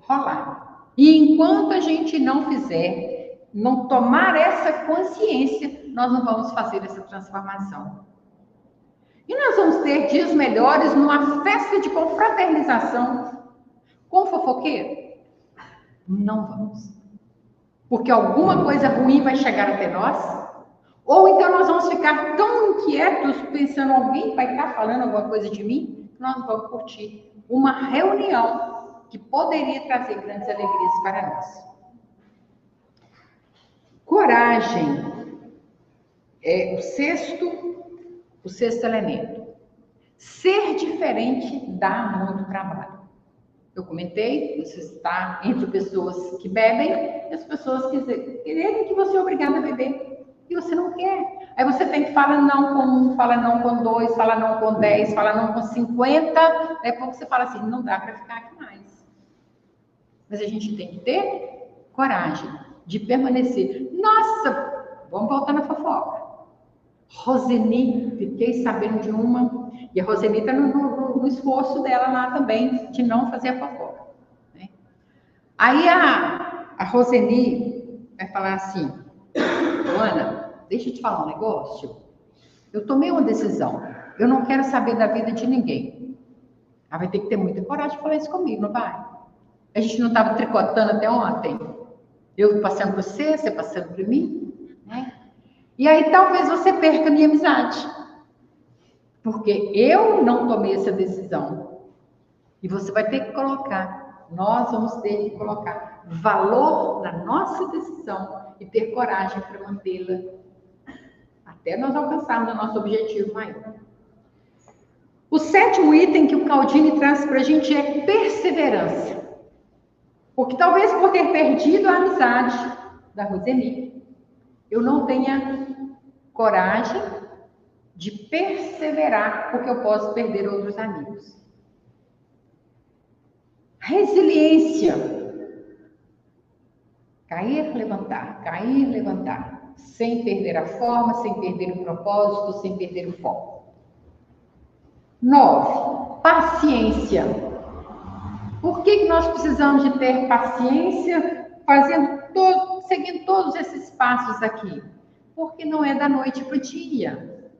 rolar. E enquanto a gente não fizer, não tomar essa consciência, nós não vamos fazer essa transformação. E nós vamos ter dias melhores numa festa de confraternização com fofoqueiro? Não vamos. Porque alguma coisa ruim vai chegar até nós, ou então nós vamos ficar tão inquietos, pensando alguém vai estar falando alguma coisa de mim, que nós não vamos curtir uma reunião que poderia trazer grandes alegrias para nós. Coragem é o sexto elemento. Ser diferente dá muito trabalho. Eu comentei, você está entre pessoas que bebem e as pessoas que querem que você é obrigado a beber. E você não quer. Aí você tem que falar não com um, falar não com dois, falar não com 10, falar não com 50. Depois você fala assim, não dá para ficar aqui mais. Mas a gente tem que ter coragem de permanecer. Nossa, vamos voltar na fofoca. Roseni, fiquei sabendo de uma, e a Roseni está no esforço dela lá também, de não fazer a fofoca. Né? Aí a Roseni vai falar assim, Ana, deixa eu te falar um negócio. Eu tomei uma decisão, eu não quero saber da vida de ninguém. Ela vai ter que ter muita coragem de falar isso comigo, não vai? A gente não estava tricotando até ontem? Eu passando por você passando por mim, né? E aí talvez você perca a minha amizade. Porque eu não tomei essa decisão. E você vai ter que colocar, nós vamos ter que colocar valor na nossa decisão e ter coragem para mantê-la até nós alcançarmos o nosso objetivo maior. O 7º item que o Cialdini traz para a gente é perseverança. Porque talvez por ter perdido a amizade da Roseni, eu não tenha coragem de perseverar, porque eu posso perder outros amigos. Resiliência. Cair, levantar, sem perder a forma, sem perder o propósito, sem perder o foco. 9, paciência. Por que nós precisamos de ter paciência seguindo todos esses passos aqui? Porque não é da noite para o dia.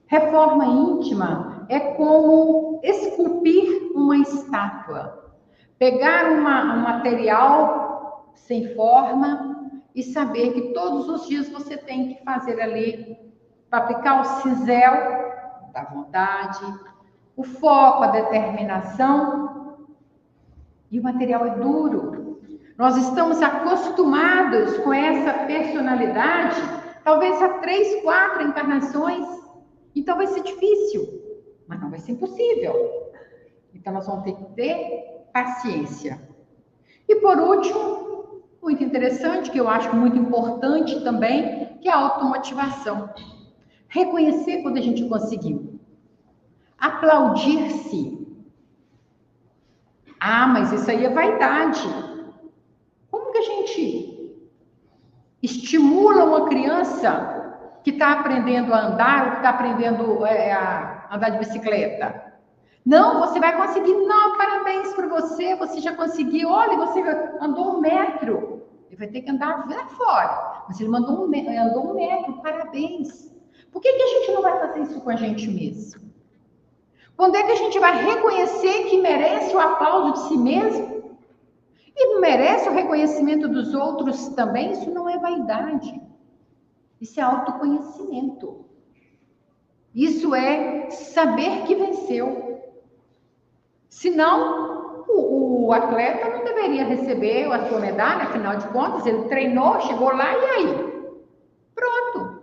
Reforma íntima é como esculpir uma estátua. Pegar um material sem forma e saber que todos os dias você tem que fazer ali, para aplicar o cinzel da vontade, o foco, a determinação, e o material é duro. Nós estamos acostumados com essa personalidade, talvez há 3, 4 encarnações, então vai ser difícil, mas não vai ser impossível. Então nós vamos ter que ter paciência. E por último, muito interessante, que eu acho muito importante também, que é a automotivação. Reconhecer quando a gente conseguiu. Aplaudir-se. Ah, mas isso aí é vaidade. Como que a gente estimula uma criança que está aprendendo a andar, ou que está aprendendo a andar de bicicleta? Não, você vai conseguir. Não, parabéns para você, você já conseguiu. Olha, você andou 1 metro. Ele vai ter que andar fora. Mas ele andou 1 metro, parabéns. Por que a gente não vai fazer isso com a gente mesmo? Quando é que a gente vai reconhecer que merece o aplauso de si mesmo? E merece o reconhecimento dos outros também? Isso não é vaidade. Isso é autoconhecimento. Isso é saber que venceu. Senão, o atleta não deveria receber a sua medalha, afinal de contas, ele treinou, chegou lá e aí? Pronto.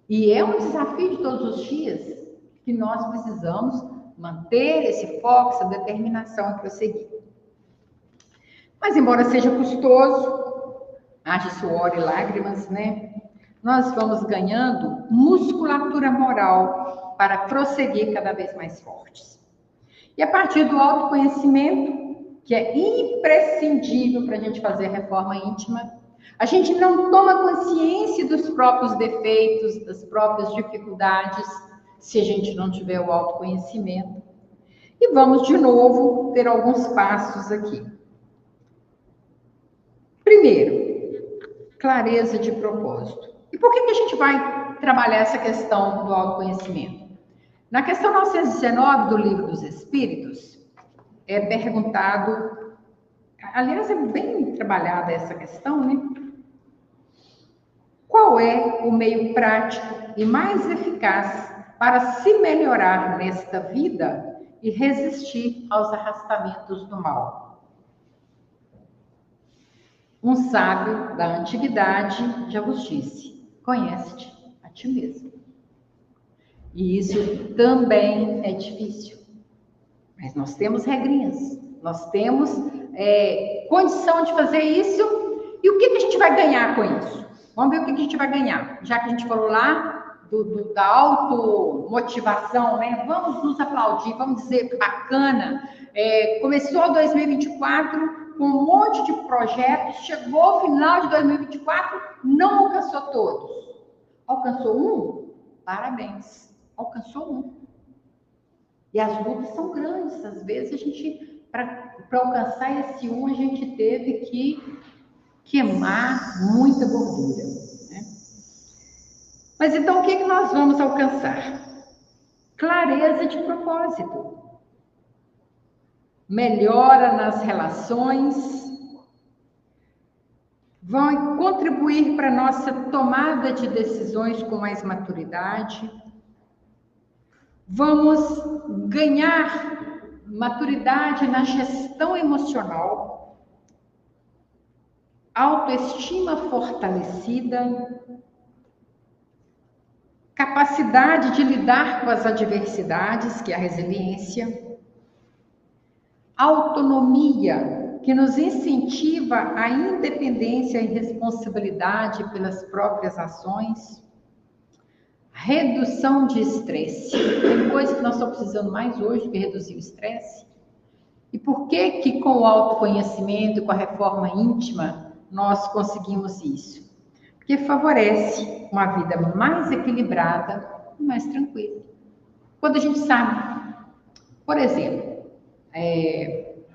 E é um desafio de todos os dias que nós precisamos manter esse foco, essa determinação a prosseguir. Mas, embora seja custoso, haja suor e lágrimas, né? Nós vamos ganhando musculatura moral para prosseguir cada vez mais fortes. E a partir do autoconhecimento, que é imprescindível para a gente fazer a reforma íntima, a gente não toma consciência dos próprios defeitos, das próprias dificuldades, se a gente não tiver o autoconhecimento. E vamos, de novo, ter alguns passos aqui. Primeiro, clareza de propósito. E por que a gente vai trabalhar essa questão do autoconhecimento? Na questão 919 do Livro dos Espíritos, é perguntado, aliás, é bem trabalhada essa questão, né? Qual é o meio prático e mais eficaz para se melhorar nesta vida e resistir aos arrastamentos do mal? Um sábio da antiguidade já vos disse: conhece-te a ti mesmo. E isso também é difícil. Mas nós temos regrinhas. nós temos condição de fazer isso. E o que a gente vai ganhar com isso? Vamos ver o que a gente vai ganhar. Já que a gente falou lá da automotivação, né? Vamos nos aplaudir, vamos dizer, bacana. Começou 2024 com um monte de projetos, chegou ao final de 2024, não alcançou todos. Alcançou um? Parabéns, alcançou um. E as lutas são grandes, às vezes a gente, para alcançar esse um, a gente teve que queimar muita gordura, né? Mas então o que nós vamos alcançar? Clareza de propósito, melhora nas relações, vão contribuir para a nossa tomada de decisões com mais maturidade, vamos ganhar maturidade na gestão emocional, autoestima fortalecida, capacidade de lidar com as adversidades, que é a resiliência, autonomia, que nos incentiva a independência e responsabilidade pelas próprias ações, redução de estresse. Tem coisa que nós estamos precisando mais hoje que reduzir o estresse. E por que com o autoconhecimento, com a reforma íntima, nós conseguimos isso? Porque favorece uma vida mais equilibrada e mais tranquila. Quando a gente sabe, por exemplo,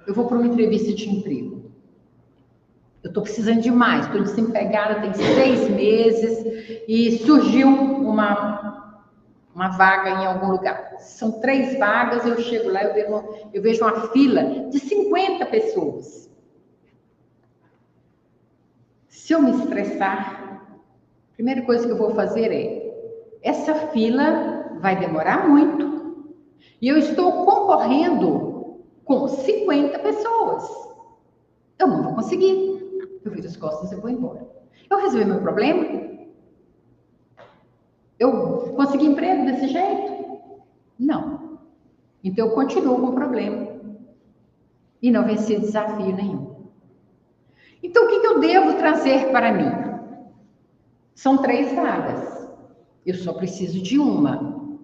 eu vou para uma entrevista de emprego. Eu estou precisando de mais, estou desempregada, tem 6 meses e surgiu uma vaga em algum lugar. São 3 vagas, eu chego lá, eu vejo uma fila de 50 pessoas. Se eu me estressar, a primeira coisa que eu vou fazer essa fila vai demorar muito e eu estou concorrendo com 50 pessoas. Eu não vou conseguir. Eu viro as costas e vou embora. Eu resolvi meu problema? Eu consegui emprego desse jeito? Não. Então eu continuo com o problema e não venci desafio nenhum. Então o que eu devo trazer para mim? São 3 vagas. Eu só preciso de uma.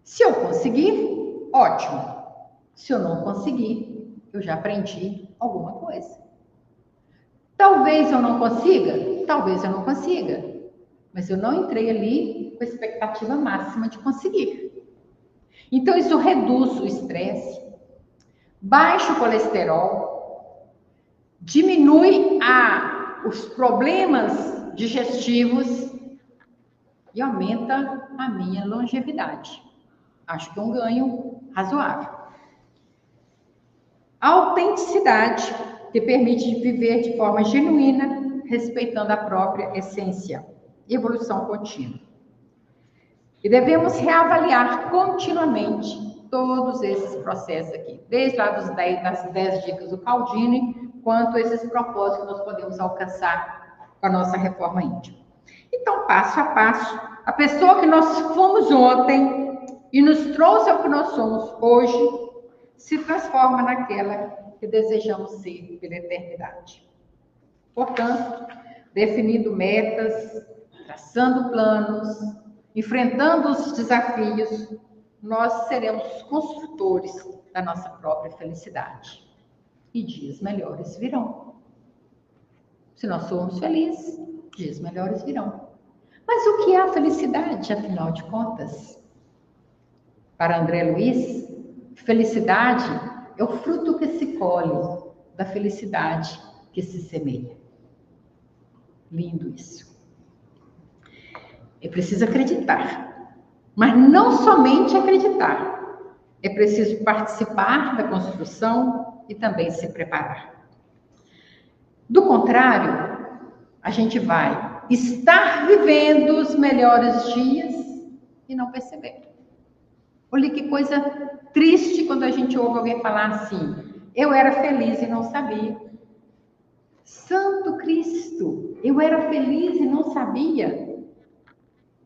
Se eu conseguir, ótimo. Se eu não conseguir, eu já aprendi alguma coisa. Talvez eu não consiga, talvez eu não consiga. Mas eu não entrei ali com a expectativa máxima de conseguir. Então isso reduz o estresse, baixa o colesterol, diminui os problemas digestivos e aumenta a minha longevidade. Acho que é um ganho razoável. A autenticidade, que permite viver de forma genuína, respeitando a própria essência. Evolução contínua. E devemos reavaliar continuamente todos esses processos aqui, desde lá das 10 dicas do Cialdini, quanto a esses propósitos que nós podemos alcançar com a nossa reforma íntima. Então, passo a passo, a pessoa que nós fomos ontem e nos trouxe ao que nós somos hoje, se transforma naquela que desejamos ser pela eternidade. Portanto, definindo metas, traçando planos, enfrentando os desafios, nós seremos construtores da nossa própria felicidade. E dias melhores virão. Se nós somos felizes, dias melhores virão. Mas o que é a felicidade, afinal de contas? Para André Luiz, felicidade é o fruto que se colhe da felicidade que se semeia. Lindo isso. É preciso acreditar, mas não somente acreditar. É preciso participar da construção e também se preparar. Do contrário, a gente vai estar vivendo os melhores dias e não perceber. Olha que coisa triste quando a gente ouve alguém falar assim: eu era feliz e não sabia. Santo Cristo, eu era feliz e não sabia.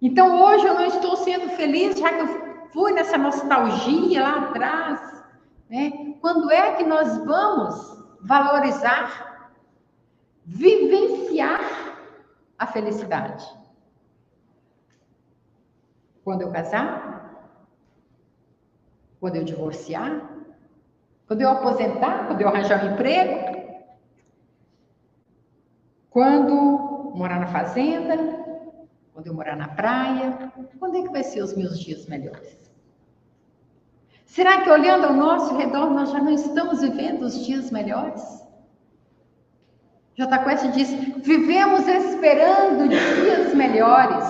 Então hoje eu não estou sendo feliz, já que eu fui nessa nostalgia lá atrás, né? Quando é que nós vamos valorizar, vivenciar a felicidade? Quando eu casar? Quando eu divorciar? Quando eu aposentar? Quando eu arranjar um emprego? Quando morar na fazenda? Quando eu morar na praia? Quando é que vai ser os meus dias melhores? Será que olhando ao nosso redor nós já não estamos vivendo os dias melhores? J. Quest diz: vivemos esperando dias melhores,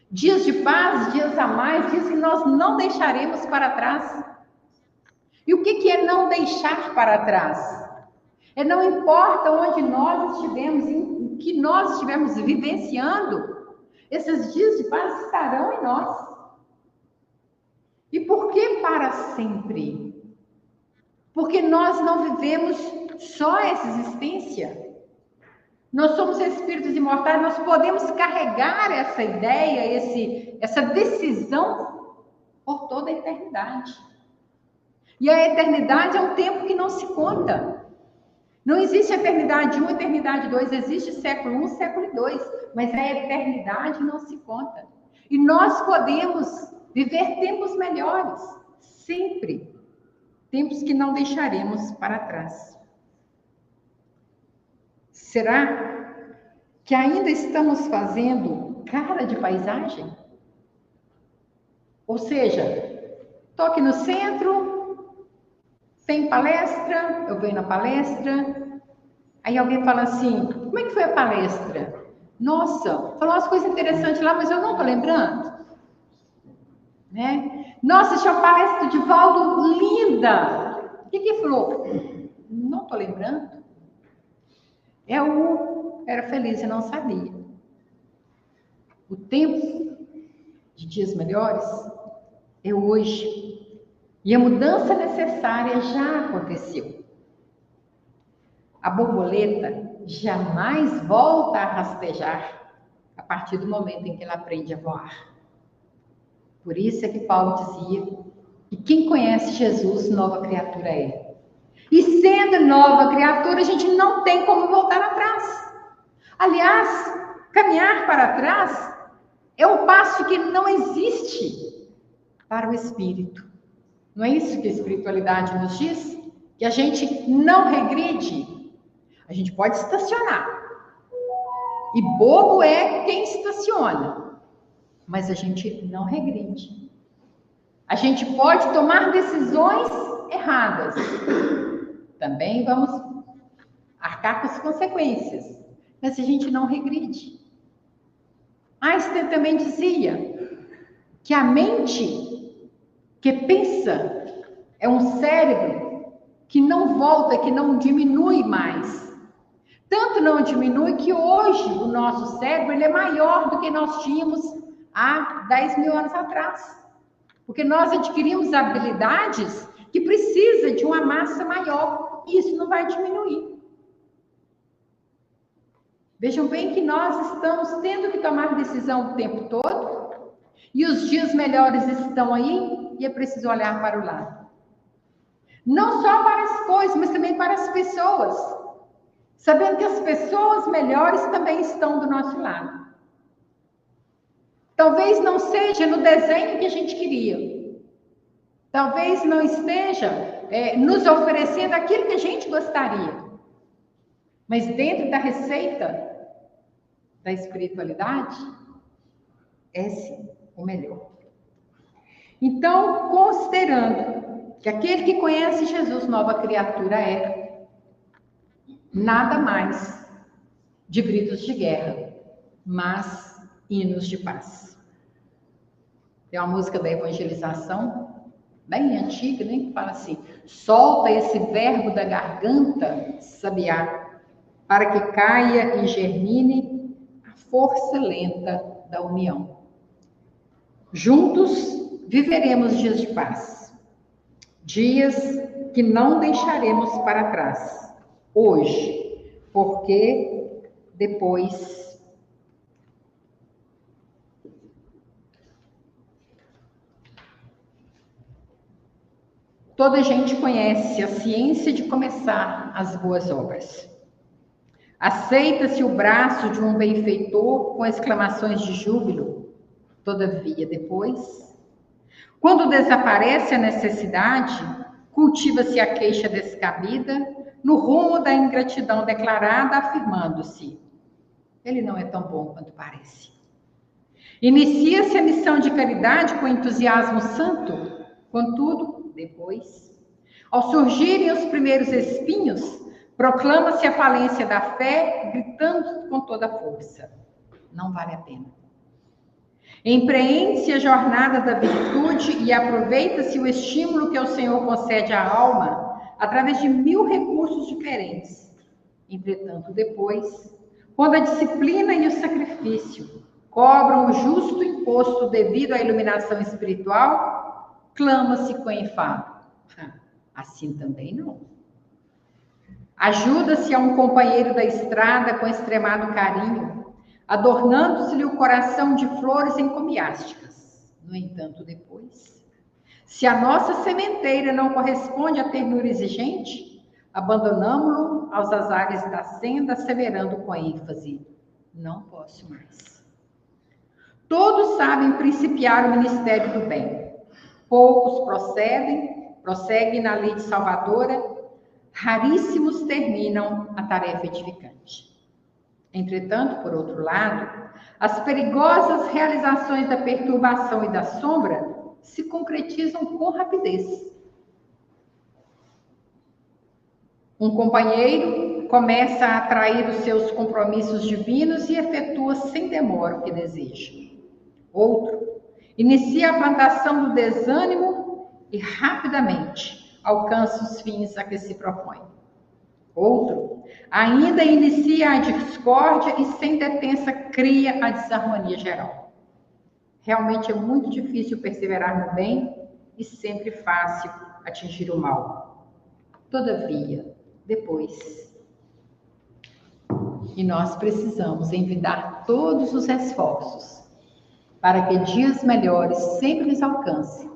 dias de paz, dias a mais, dias que nós não deixaremos para trás. E o que é não deixar para trás? É não importa onde nós estivemos, em que nós estivermos vivenciando, esses dias de paz estarão em nós. E por que para sempre? Porque nós não vivemos só essa existência. Nós somos espíritos imortais, nós podemos carregar essa ideia, essa decisão por toda a eternidade. E a eternidade é um tempo que não se conta. Não existe eternidade 1, eternidade 2, existe século 1, século 2, mas a eternidade não se conta. E nós podemos viver tempos melhores, sempre. Tempos que não deixaremos para trás. Será que ainda estamos fazendo cara de paisagem? Ou seja, estou aqui no centro, tem palestra, eu venho na palestra, aí alguém fala assim: como é que foi a palestra? Nossa, falou umas coisas interessantes lá, mas eu não estou lembrando. Né? Nossa, tinha uma palestra de Valdo linda. O que falou? Não estou lembrando. Era feliz e não sabia. O tempo de dias melhores é hoje. E a mudança necessária já aconteceu. A borboleta jamais volta a rastejar a partir do momento em que ela aprende a voar. Por isso é que Paulo dizia que quem conhece Jesus, nova criatura é. E sendo nova criatura, a gente não tem como voltar atrás. Aliás, caminhar para trás é um passo que não existe para o espírito. Não é isso que a espiritualidade nos diz? Que a gente não regride. A gente pode estacionar. E bobo é quem estaciona. Mas a gente não regride. A gente pode tomar decisões erradas. Também vamos arcar com as consequências. Mas a gente não regride. Einstein também dizia que a mente que pensa é um cérebro que não volta, que não diminui mais. Tanto não diminui que hoje o nosso cérebro ele é maior do que nós tínhamos há 10 mil anos atrás. Porque nós adquirimos habilidades que precisam de uma massa maior. E isso não vai diminuir. Vejam bem que nós estamos tendo que tomar decisão o tempo todo. E os dias melhores estão aí. E é preciso olhar para o lado. Não só para as coisas, mas também para as pessoas. Sabendo que as pessoas melhores também estão do nosso lado. Talvez não seja no desenho que a gente queria. Talvez não esteja nos oferecendo aquilo que a gente gostaria. Mas dentro da receita da espiritualidade, é sim o melhor. Então, considerando que aquele que conhece Jesus, nova criatura é, nada mais de gritos de guerra, mas hinos de paz. Tem uma música da evangelização, bem antiga, né, que fala assim: solta esse verbo da garganta, sabiá, para que caia e germine a força lenta da união. Juntos viveremos dias de paz, dias que não deixaremos para trás, hoje, porque depois Toda gente conhece a ciência de começar as boas obras. Aceita-se o braço de um benfeitor com exclamações de júbilo. Todavia, depois, quando desaparece a necessidade, cultiva-se a queixa descabida no rumo da ingratidão declarada, afirmando-se: ele não é tão bom quanto parece. Inicia-se a missão de caridade com entusiasmo santo, contudo, depois, ao surgirem os primeiros espinhos, proclama-se a falência da fé, gritando com toda a força: não vale a pena. Empreende-se a jornada da virtude e aproveita-se o estímulo que o Senhor concede à alma através de 1000 recursos diferentes. Entretanto, depois, quando a disciplina e o sacrifício cobram o justo imposto devido à iluminação espiritual, clama-se com enfado: assim também não. Ajuda-se a um companheiro da estrada com extremado carinho, adornando-se-lhe o coração de flores encomiásticas. No entanto, depois, se a nossa sementeira não corresponde à ternura exigente, abandonamo-lo aos azares da senda, asseverando com ênfase: não posso mais. Todos sabem principiar o ministério do bem. Poucos prosseguem na lei salvadora. Raríssimos terminam a tarefa edificante. Entretanto, por outro lado, as perigosas realizações da perturbação e da sombra se concretizam com rapidez. Um companheiro começa a atrair os seus compromissos divinos e efetua sem demora o que deseja. Outro inicia a plantação do desânimo e rapidamente alcança os fins a que se propõe. Outro ainda inicia a discórdia e sem detença cria a desarmonia geral. Realmente é muito difícil perseverar no bem e sempre fácil atingir o mal. Todavia, depois, e nós precisamos envidar todos os esforços para que dias melhores sempre nos alcancem,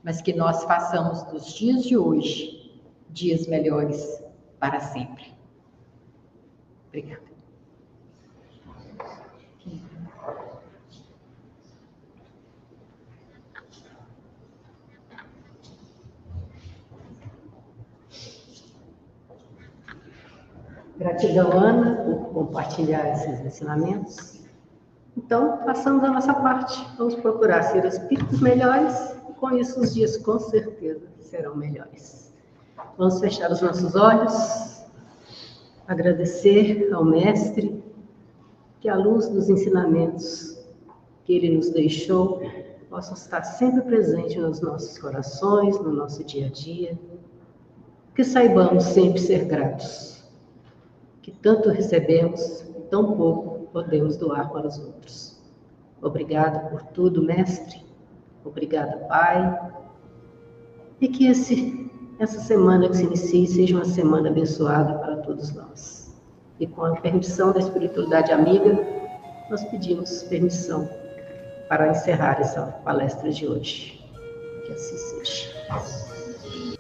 mas que nós façamos dos dias de hoje dias melhores para sempre. Obrigada. Gratidão, Ana, por compartilhar esses ensinamentos. Então, façamos a nossa parte. Vamos procurar ser espíritos melhores e, com isso, os dias, com certeza, serão melhores. Vamos fechar os nossos olhos, agradecer ao Mestre que a luz dos ensinamentos que Ele nos deixou possa estar sempre presente nos nossos corações, no nosso dia a dia, que saibamos sempre ser gratos, que tanto recebemos e tão pouco podemos doar para os outros. Obrigada por tudo, Mestre. Obrigada, Pai. E que essa semana que se inicie seja uma semana abençoada para todos nós. E com a permissão da espiritualidade amiga, nós pedimos permissão para encerrar essa palestra de hoje. Que assim seja.